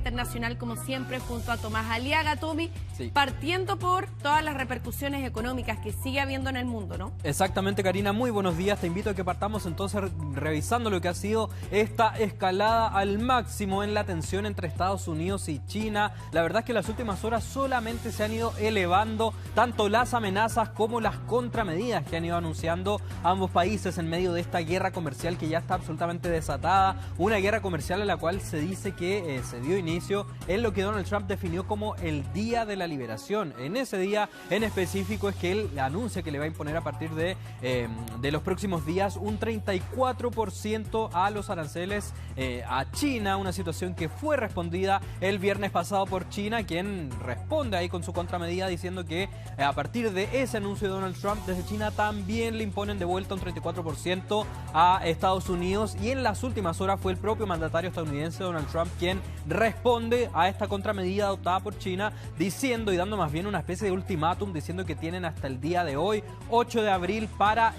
internacional, como siempre, junto a Tomás Aliaga. Tommy, sí, partiendo por todas las repercusiones económicas que sigue habiendo en el mundo, ¿no? Exactamente, Karina, muy buenos días. Te invito a que partamos entonces revisando lo que ha sido esta escalada al máximo en la tensión entre Estados Unidos y China. La verdad es que en las últimas horas solamente se han ido elevando tanto las amenazas como las contramedidas que han ido anunciando ambos países en medio de esta guerra comercial que ya está absolutamente desatada. Una guerra comercial a la cual se dice que se dio inicio en lo que Donald Trump definió como el Día de la Liberación. En ese día en específico es que él anuncia que le va a imponer a partir de los próximos días un 34% a los aranceles a China, una situación que fue respondida el viernes pasado por China, quien responde ahí con su contramedida diciendo que a partir de ese anuncio de Donald Trump, desde China también le imponen de vuelta un 34% a Estados Unidos, y en las últimas horas fue el propio mandatario estadounidense Donald Trump quien responde a esta contramedida adoptada por China, diciendo y dando más bien una especie de ultimátum, diciendo que tienen hasta el día de hoy, 8 de abril, para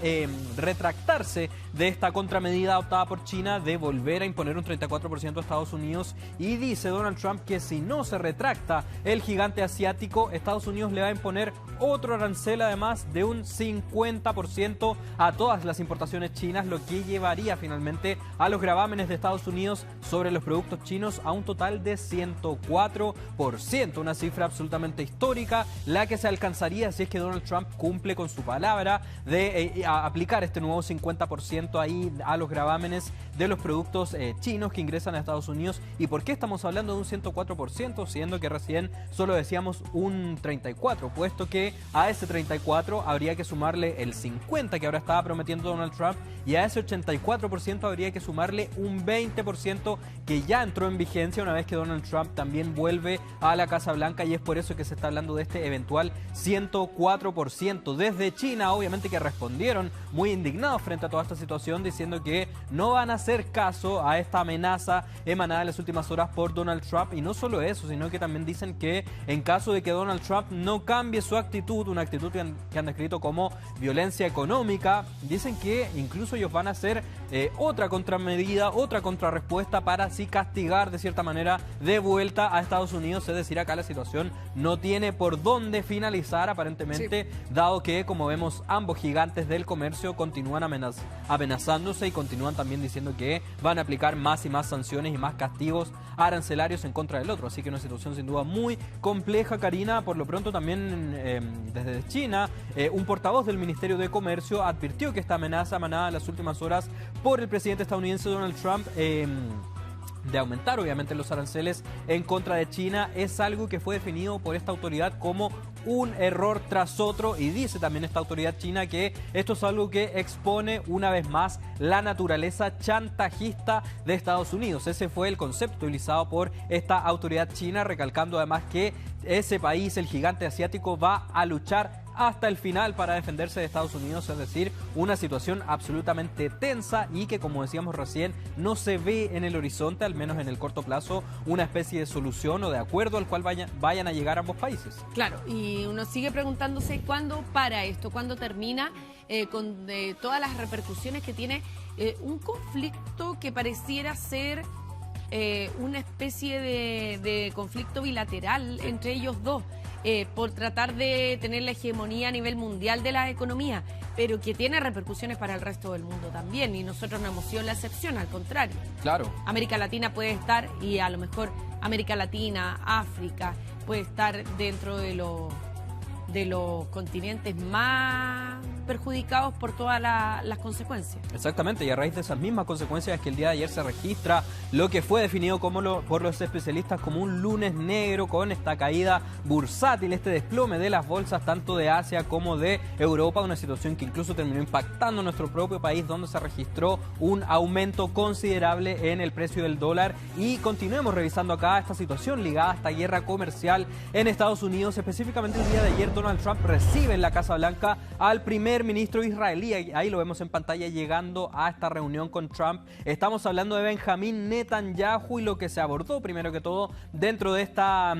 retractarse de esta contramedida adoptada por China de volver a imponer un 34% a Estados Unidos. Y dice Donald Trump que si no se retracta el gigante asiático, Estados Unidos le va a imponer otro arancel además de un 50% a todas las importaciones chinas, lo que llevaría finalmente a los gravámenes de Estados Unidos sobre los productos chinos a un total de 104%, una cifra absolutamente histórica, la que se alcanzaría si es que Donald Trump cumple con su palabra de aplicar este nuevo 50% ahí a los gravámenes de los productos chinos que ingresan a Estados Unidos. ¿Y por qué estamos hablando de un 104%, siendo que recién solo decíamos un 34%? Puesto que a ese 34 habría que sumarle el 50% que ahora estaba prometiendo Donald Trump, y a ese 84% habría que sumarle un 20% que ya entró en vigencia una vez que Donald Trump también vuelve a la Casa Blanca, y es por eso que se está hablando de este eventual 104%. Desde China, obviamente, que respondieron muy indignados frente a toda esta situación, diciendo que no van a hacer caso a esta amenaza emanada en las últimas horas por Donald Trump. Y no solo eso, sino que también dicen que en caso de que Donald Trump no cambie su actitud, una actitud que han descrito como violencia económica, dicen que incluso ellos van a hacer otra contramedida, otra contrarrespuesta para así castigar de cierta manera de vuelta a Estados Unidos. Es decir, acá la situación no tiene por dónde finalizar aparentemente, sí, dado que, como vemos, ambos gigantes del comercio continúan amenazándose y continúan también diciendo que van a aplicar más y más sanciones y más castigos arancelarios en contra del otro. Así que una situación sin duda muy compleja, Karina. Por lo pronto también desde China, un portavoz del Ministerio de Comercio advirtió que esta amenaza emanada en las últimas horas por el presidente estadounidense Donald Trump de aumentar obviamente los aranceles en contra de China es algo que fue definido por esta autoridad como un error tras otro, y dice también esta autoridad china que esto es algo que expone una vez más la naturaleza chantajista de Estados Unidos. Ese fue el concepto utilizado por esta autoridad china, recalcando además que ese país, el gigante asiático, va a luchar hasta el final para defenderse de Estados Unidos, es decir, una situación absolutamente tensa y que, como decíamos recién, no se ve en el horizonte, al menos en el corto plazo, una especie de solución o de acuerdo al cual vayan a llegar ambos países. Claro, y uno sigue preguntándose cuándo para esto, cuándo termina con todas las repercusiones que tiene un conflicto que pareciera ser una especie de conflicto bilateral entre ellos dos. Por tratar de tener la hegemonía a nivel mundial de la economía, pero que tiene repercusiones para el resto del mundo también, y nosotros no hemos sido la excepción, al contrario. Claro. América Latina puede estar, y a lo mejor América Latina, África, puede estar dentro de los continentes más perjudicados por todas las consecuencias. Exactamente, y a raíz de esas mismas consecuencias es que el día de ayer se registra lo que fue definido por los especialistas como un lunes negro, con esta caída bursátil, este desplome de las bolsas tanto de Asia como de Europa, una situación que incluso terminó impactando nuestro propio país, donde se registró un aumento considerable en el precio del dólar. Y continuemos revisando acá esta situación ligada a esta guerra comercial en Estados Unidos. Específicamente el día de ayer Donald Trump recibe en la Casa Blanca al primer primer ministro israelí, ahí lo vemos en pantalla llegando a esta reunión con Trump. Estamos hablando de Benjamín Netanyahu y lo que se abordó primero que todo dentro de esta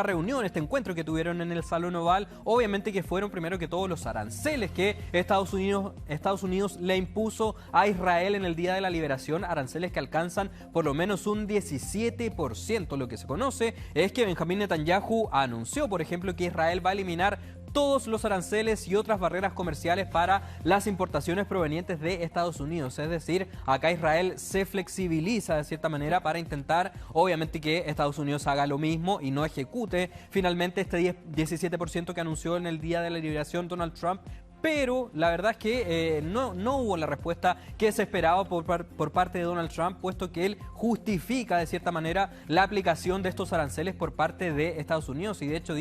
reunión, este encuentro que tuvieron en el Salón Oval, obviamente que fueron primero que todo los aranceles que Estados Unidos le impuso a Israel en el Día de la Liberación, aranceles que alcanzan por lo menos un 17%. Lo que se conoce es que Benjamín Netanyahu anunció, por ejemplo, que Israel va a eliminar todos los aranceles y otras barreras comerciales para las importaciones provenientes de Estados Unidos. Es decir, acá Israel se flexibiliza de cierta manera para intentar, obviamente, que Estados Unidos haga lo mismo y no ejecute finalmente este 17% que anunció en el Día de la Liberación Donald Trump. Pero la verdad es que no hubo la respuesta que se esperaba por parte de Donald Trump, puesto que él justifica de cierta manera la aplicación de estos aranceles por parte de Estados Unidos y de hecho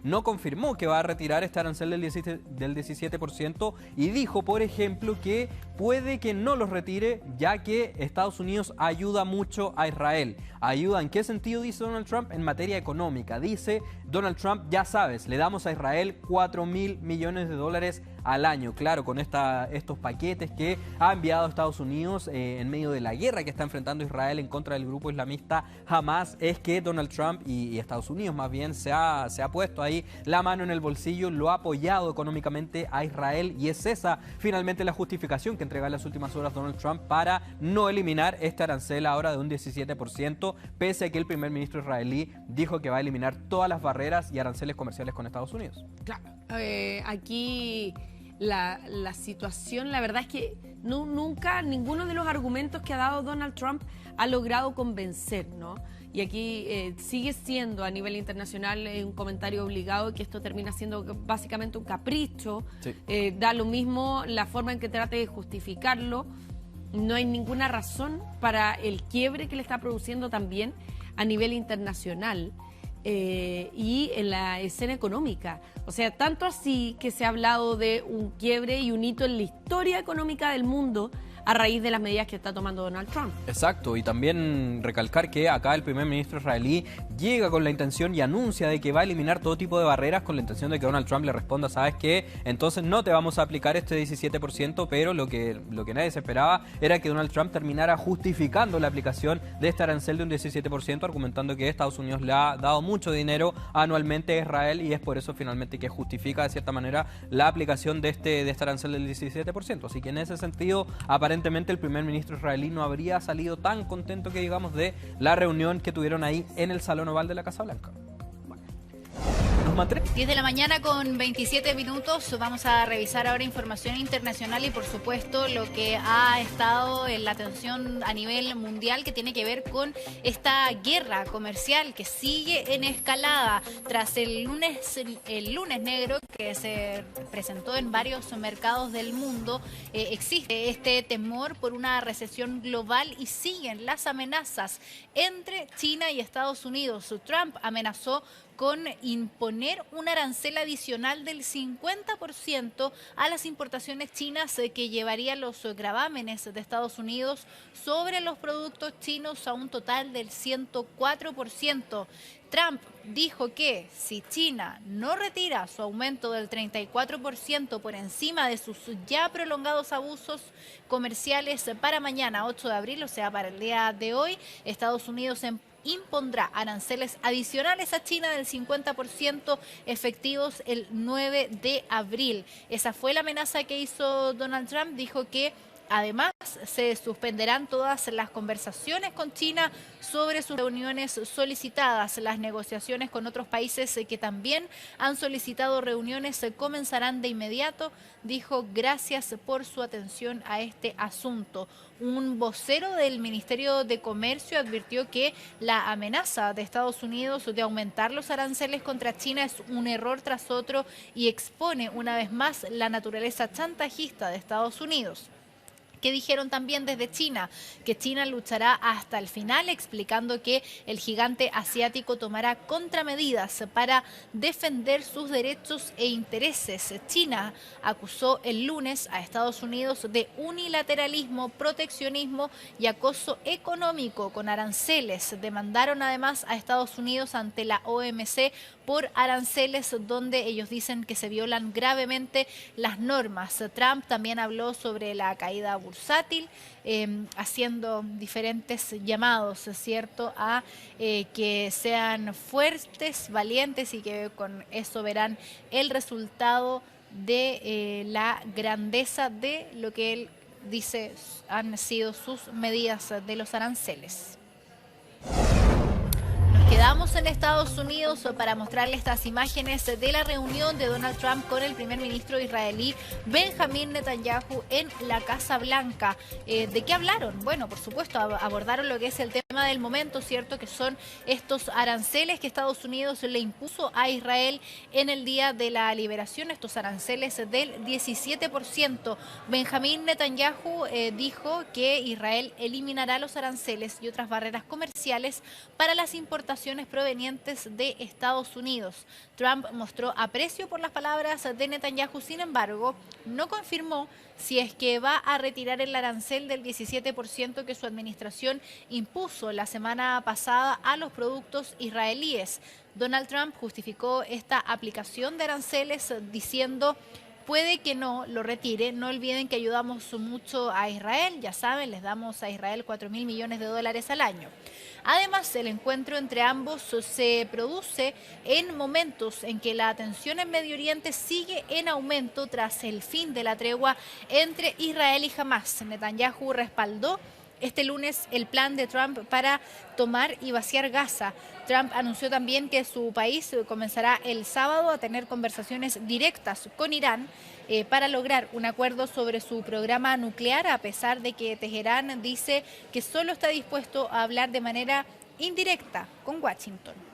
no confirmó que va a retirar este arancel del 17% y dijo, por ejemplo, que puede que no los retire ya que Estados Unidos ayuda mucho a Israel. ¿Ayuda en qué sentido? Dice Donald Trump, en materia económica. Dice Donald Trump, ya sabes, le damos a Israel $4.000 millones al año. Claro, con estos paquetes que ha enviado Estados Unidos en medio de la guerra que está enfrentando Israel en contra del grupo islamista Hamas, es que Donald Trump y Estados Unidos más bien se ha puesto ahí la mano en el bolsillo, lo ha apoyado económicamente a Israel y es esa finalmente la justificación que entrega en las últimas horas Donald Trump para no eliminar este arancel ahora de un 17%, pese a que el primer ministro israelí dijo que va a eliminar todas las barreras y aranceles comerciales con Estados Unidos. Claro, aquí la situación, la verdad es que nunca ninguno de los argumentos que ha dado Donald Trump ha logrado convencer, ¿no? Y aquí sigue siendo a nivel internacional un comentario obligado que esto termina siendo básicamente un capricho. Sí. Da lo mismo la forma en que trate de justificarlo. No hay ninguna razón para el quiebre que le está produciendo también a nivel internacional. Y en la escena económica. O sea, tanto así que se ha hablado de un quiebre y un hito en la historia económica del mundo a raíz de las medidas que está tomando Donald Trump. Exacto, y también recalcar que acá el primer ministro israelí llega con la intención y anuncia de que va a eliminar todo tipo de barreras con la intención de que Donald Trump le responda, ¿sabes qué? Entonces no te vamos a aplicar este 17%, pero lo que nadie se esperaba era que Donald Trump terminara justificando la aplicación de este arancel de un 17%, argumentando que Estados Unidos le ha dado mucho dinero anualmente a Israel y es por eso finalmente que justifica de cierta manera la aplicación de este arancel del 17%. Así que en ese sentido, aparentemente el primer ministro israelí no habría salido tan contento que digamos de la reunión que tuvieron ahí en el Salón Oval de la Casa Blanca. 10 de la mañana con 27 minutos. Vamos a revisar ahora información internacional y por supuesto lo que ha estado en la atención a nivel mundial que tiene que ver con esta guerra comercial que sigue en escalada tras el lunes negro que se presentó en varios mercados del mundo. Existe este temor por una recesión global y siguen las amenazas entre China y Estados Unidos. Trump amenazó con imponer un arancel adicional del 50% a las importaciones chinas que llevaría los gravámenes de Estados Unidos sobre los productos chinos a un total del 104%. Trump dijo que si China no retira su aumento del 34% por encima de sus ya prolongados abusos comerciales para mañana 8 de abril, o sea, para el día de hoy, Estados Unidos impondrá aranceles adicionales a China del 50% efectivos el 9 de abril. Esa fue la amenaza que hizo Donald Trump. Dijo que además se suspenderán todas las conversaciones con China sobre sus reuniones solicitadas. Las negociaciones con otros países que también han solicitado reuniones comenzarán de inmediato. Dijo, gracias por su atención a este asunto. Un vocero del Ministerio de Comercio advirtió que la amenaza de Estados Unidos de aumentar los aranceles contra China es un error tras otro y expone una vez más la naturaleza chantajista de Estados Unidos. que dijeron también desde China, que China luchará hasta el final, explicando que el gigante asiático tomará contramedidas para defender sus derechos e intereses. China acusó el lunes a Estados Unidos de unilateralismo, proteccionismo y acoso económico con aranceles. Demandaron además a Estados Unidos ante la OMC por aranceles donde ellos dicen que se violan gravemente las normas. Trump también habló sobre la caída bursátil, haciendo diferentes llamados, ¿cierto?, a que sean fuertes, valientes y que con eso verán el resultado de la grandeza de lo que él dice han sido sus medidas de los aranceles. Quedamos en Estados Unidos para mostrarles estas imágenes de la reunión de Donald Trump con el primer ministro israelí Benjamín Netanyahu en la Casa Blanca. ¿De qué hablaron? Bueno, por supuesto, abordaron lo que es el tema del momento, ¿cierto? Que son estos aranceles que Estados Unidos le impuso a Israel en el día de la liberación, estos aranceles del 17%. Benjamín Netanyahu dijo que Israel eliminará los aranceles y otras barreras comerciales para las importaciones provenientes de Estados Unidos. Trump mostró aprecio por las palabras de Netanyahu, sin embargo, no confirmó si es que va a retirar el arancel del 17% que su administración impuso la semana pasada a los productos israelíes. Donald Trump justificó esta aplicación de aranceles diciendo: puede que no lo retire. No olviden que ayudamos mucho a Israel. Ya saben, les damos a Israel $4.000 millones al año. Además, el encuentro entre ambos se produce en momentos en que la tensión en Medio Oriente sigue en aumento tras el fin de la tregua entre Israel y Hamás. Netanyahu respaldó este lunes el plan de Trump para tomar y vaciar Gaza. Trump anunció también que su país comenzará el sábado a tener conversaciones directas con Irán para lograr un acuerdo sobre su programa nuclear, a pesar de que Teherán dice que solo está dispuesto a hablar de manera indirecta con Washington.